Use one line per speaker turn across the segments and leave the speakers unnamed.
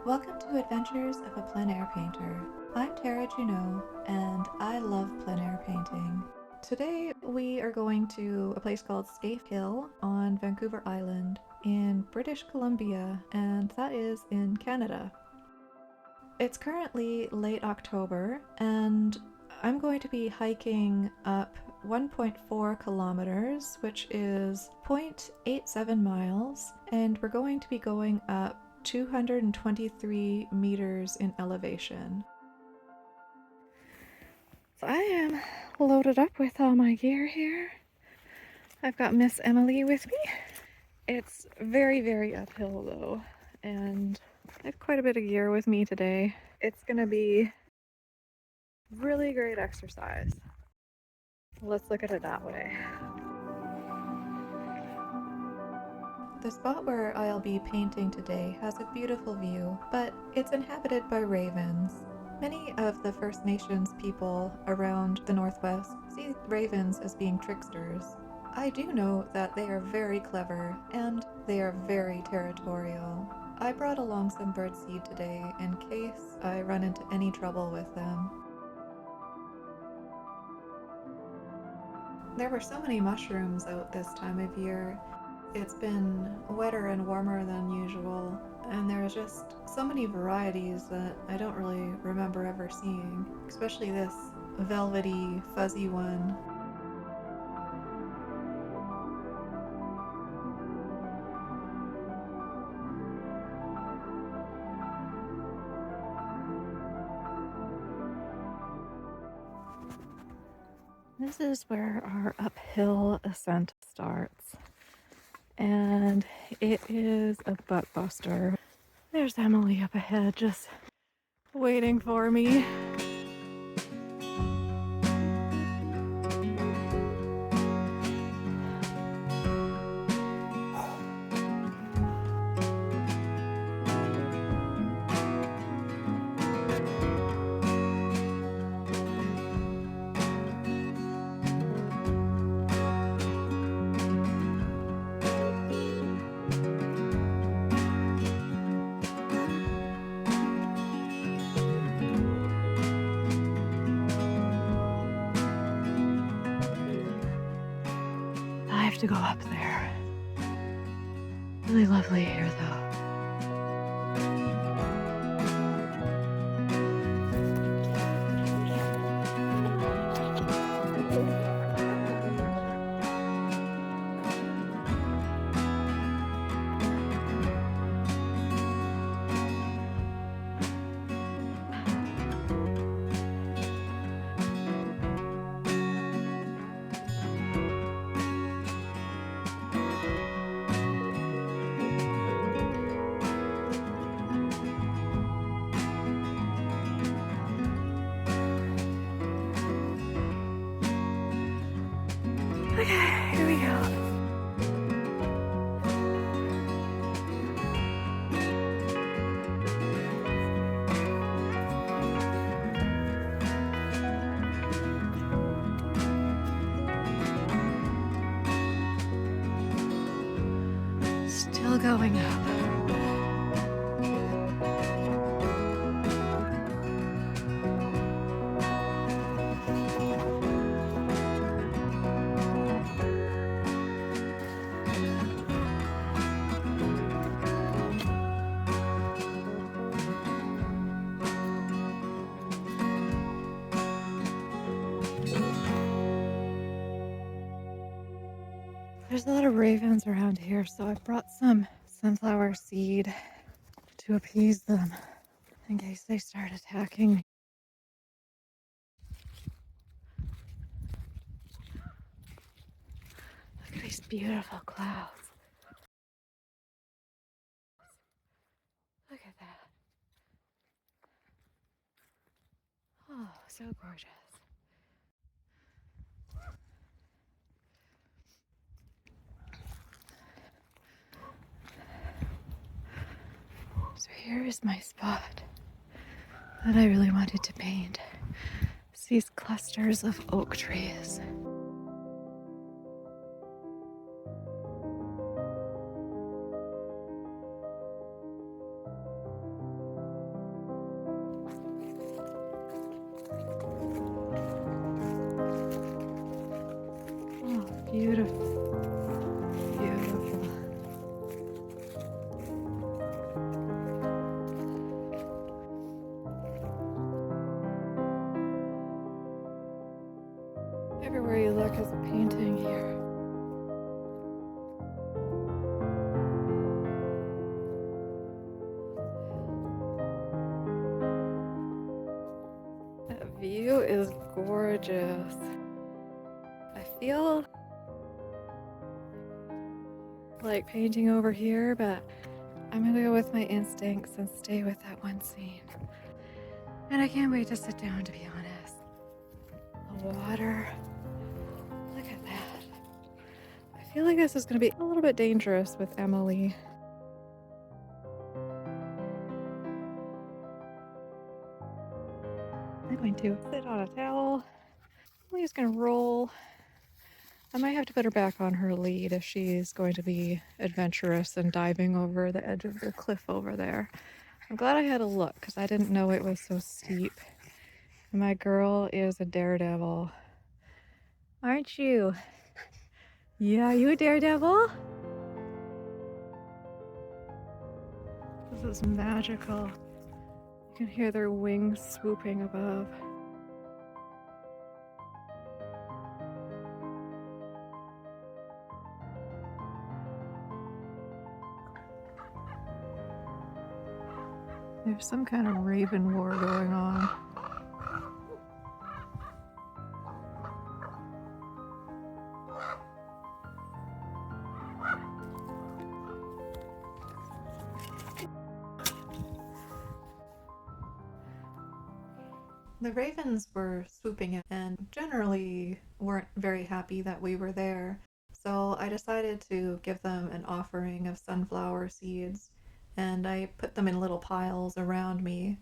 Welcome to Adventures of a Plein Air Painter. I'm Tara Junot, and I love plein air painting. Today we are going to a place called Scafe Hill on Vancouver Island in British Columbia, and that is in Canada. It's currently late October, and I'm going to be hiking up 1.4 kilometers, which is 0.87 miles, and we're going to be going up 223 meters in elevation. So I am loaded up with all my gear here. I've got Miss Emily with me. It's very, very uphill though, and I have quite a bit of gear with me today. It's gonna be really great exercise. Let's look at it that way. The spot where I'll be painting today has a beautiful view, but it's inhabited by ravens. Many of the First Nations people around the Northwest see ravens as being tricksters. I do know that they are very clever and they are very territorial. I brought along some birdseed today in case I run into any trouble with them. There were so many mushrooms out this time of year. It's been wetter and warmer than usual, and there's just so many varieties that I don't really remember ever seeing, especially this velvety, fuzzy one. This is where our uphill ascent starts, and it is a butt buster. There's Emily up ahead just waiting for me. I have to go up there. Really lovely here though. Okay, here we go. Still going up. There's a lot of ravens around here, so I brought some sunflower seed to appease them in case they start attacking me. Look at these beautiful clouds. Look at that. Oh, so gorgeous. So here is my spot that I really wanted to paint. It's these clusters of oak trees. is gorgeous. I feel like painting over here, but I'm gonna go with my instincts and stay with that one scene. And I can't wait to sit down, to be honest. The water. Look at that. I feel like this is gonna be a little bit dangerous with Emily. I'm going to sit on a towel. Emily's gonna roll. I might have to put her back on her lead if she's going to be adventurous and diving over the edge of the cliff over there. I'm glad I had a look because I didn't know it was so steep. My girl is a daredevil. Aren't you? Yeah, you a daredevil? This is magical. You can hear their wings swooping above. There's some kind of raven war going on. The ravens were swooping in and generally weren't very happy that we were there, so I decided to give them an offering of sunflower seeds, and I put them in little piles around me.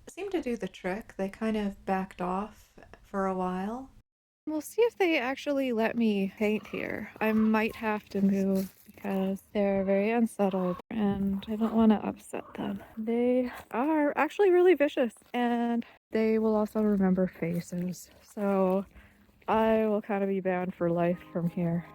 It seemed to do the trick. They kind of backed off for a while. We'll see if they actually let me paint here. I might have to move because they're very unsettled and I don't want to upset them. They are actually really vicious and they will also remember faces. So I will kind of be banned for life from here.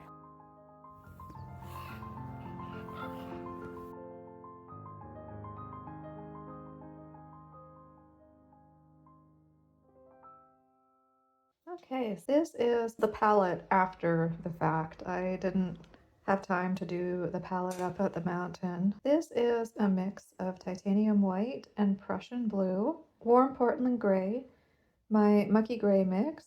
Okay, so this is the palette after the fact. I didn't have time to do the palette up at the mountain. This is a mix of titanium white and Prussian blue, warm Portland gray, my mucky gray mix,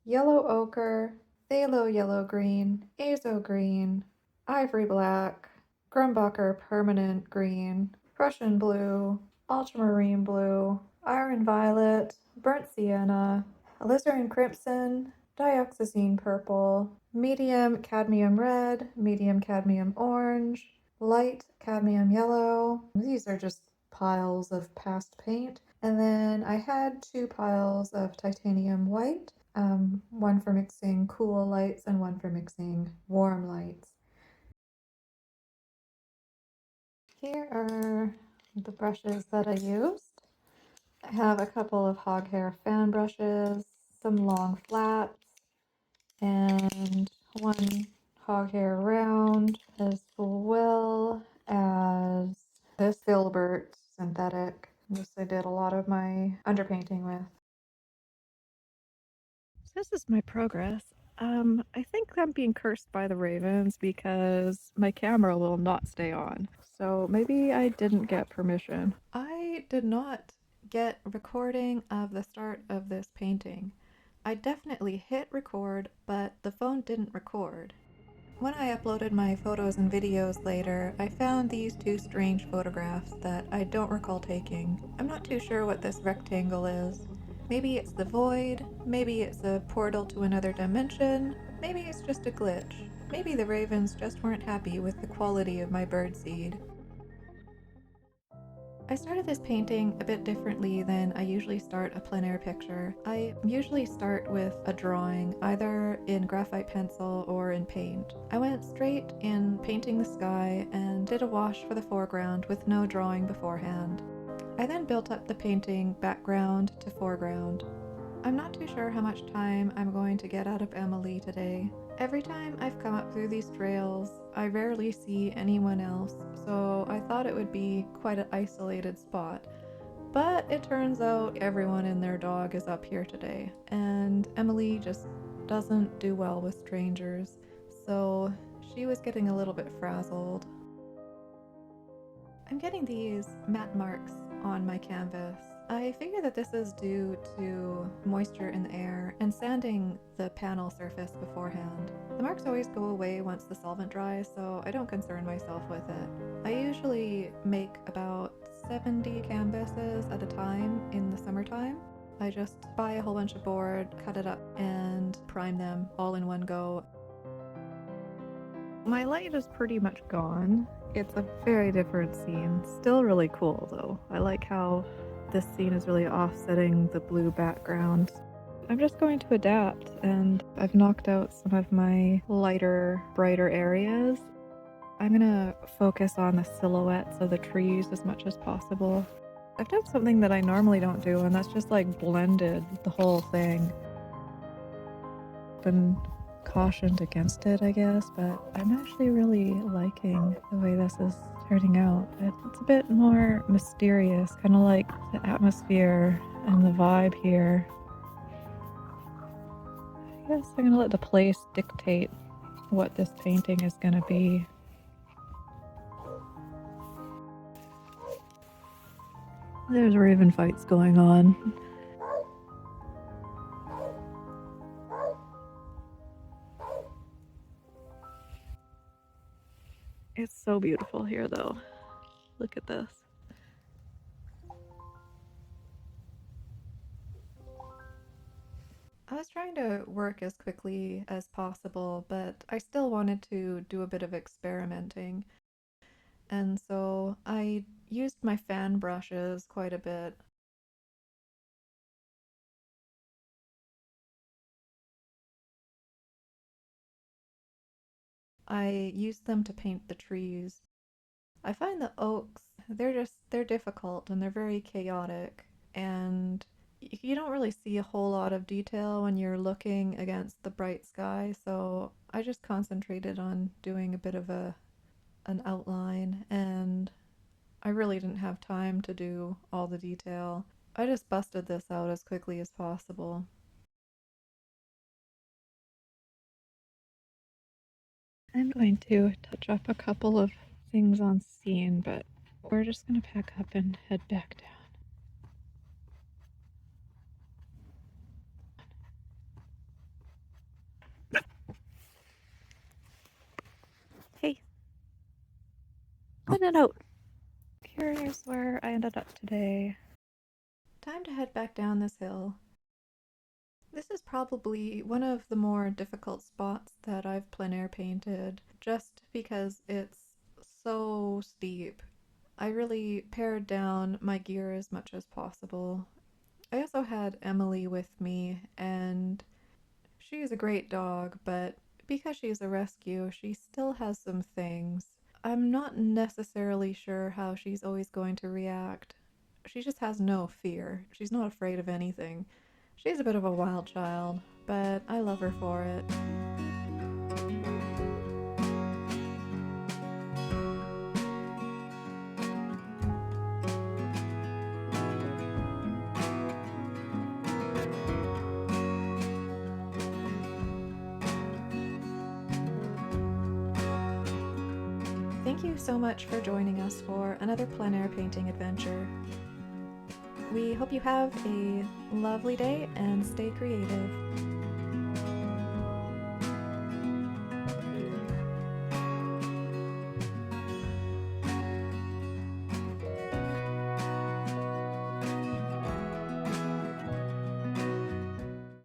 yellow ochre, phthalo yellow green, azo green, ivory black, Grumbacher permanent green, Prussian blue, ultramarine blue, iron violet, burnt sienna, alizarin crimson, dioxazine purple, medium cadmium red, medium cadmium orange, light cadmium yellow. These are just piles of past paint. And then I had 2 piles of titanium white, one for mixing cool lights and one for mixing warm lights. Here are the brushes that I used. I have a couple of hog hair fan brushes, some long flats, and one hog hair round, as well as this filbert synthetic. This I did a lot of my underpainting with. So this is my progress. I think I'm being cursed by the ravens because my camera will not stay on. So maybe I didn't get permission. I did not get recording of the start of this painting. I definitely hit record, but the phone didn't record. When I uploaded my photos and videos later, I found these 2 strange photographs that I don't recall taking. I'm not too sure what this rectangle is. Maybe it's the void, maybe it's a portal to another dimension, maybe it's just a glitch. Maybe the ravens just weren't happy with the quality of my birdseed. I started this painting a bit differently than I usually start a plein air picture. I usually start with a drawing, either in graphite pencil or in paint. I went straight in painting the sky and did a wash for the foreground with no drawing beforehand. I then built up the painting background to foreground. I'm not too sure how much time I'm going to get out of Emily today. Every time I've come up through these trails, I rarely see anyone else, so I thought it would be quite an isolated spot. But it turns out everyone and their dog is up here today, and Emily just doesn't do well with strangers, so she was getting a little bit frazzled. I'm getting these matte marks on my canvas. I figure that this is due to moisture in the air and sanding the panel surface beforehand. The marks always go away once the solvent dries, so I don't concern myself with it. I usually make about 70 canvases at a time in the summertime. I just buy a whole bunch of board, cut it up, and prime them all in one go. My light is pretty much gone. It's a very different scene. Still really cool though. I like how this scene is really offsetting the blue background. I'm just going to adapt, and I've knocked out some of my lighter, brighter areas. I'm gonna focus on the silhouettes of the trees as much as possible. I've done something that I normally don't do, and that's just like blended the whole thing. Been cautioned against it, I guess, but I'm actually really liking the way this is turning out. It's a bit more mysterious, kind of like the atmosphere and the vibe here. I guess I'm gonna let the place dictate what this painting is gonna be. There's raven fights going on. It's so beautiful here though. Look at this. I was trying to work as quickly as possible, but I still wanted to do a bit of experimenting. And so I used my fan brushes quite a bit. I used them to paint the trees. I find the oaks, they're difficult and they're very chaotic, and you don't really see a whole lot of detail when you're looking against the bright sky, so I just concentrated on doing a bit of an outline, and I really didn't have time to do all the detail. I just busted this out as quickly as possible. I'm going to touch up a couple of things on scene, but we're just going to pack up and head back down. Hey, put it out. Here's where I ended up today. Time to head back down this hill. This is probably one of the more difficult spots that I've plein air painted, just because it's so steep. I really pared down my gear as much as possible. I also had Emily with me, and she's a great dog, but because she's a rescue, she still has some things. I'm not necessarily sure how she's always going to react. She just has no fear. She's not afraid of anything. She's a bit of a wild child, but I love her for it. Thank you so much for joining us for another plein air painting adventure. We hope you have a lovely day and stay creative.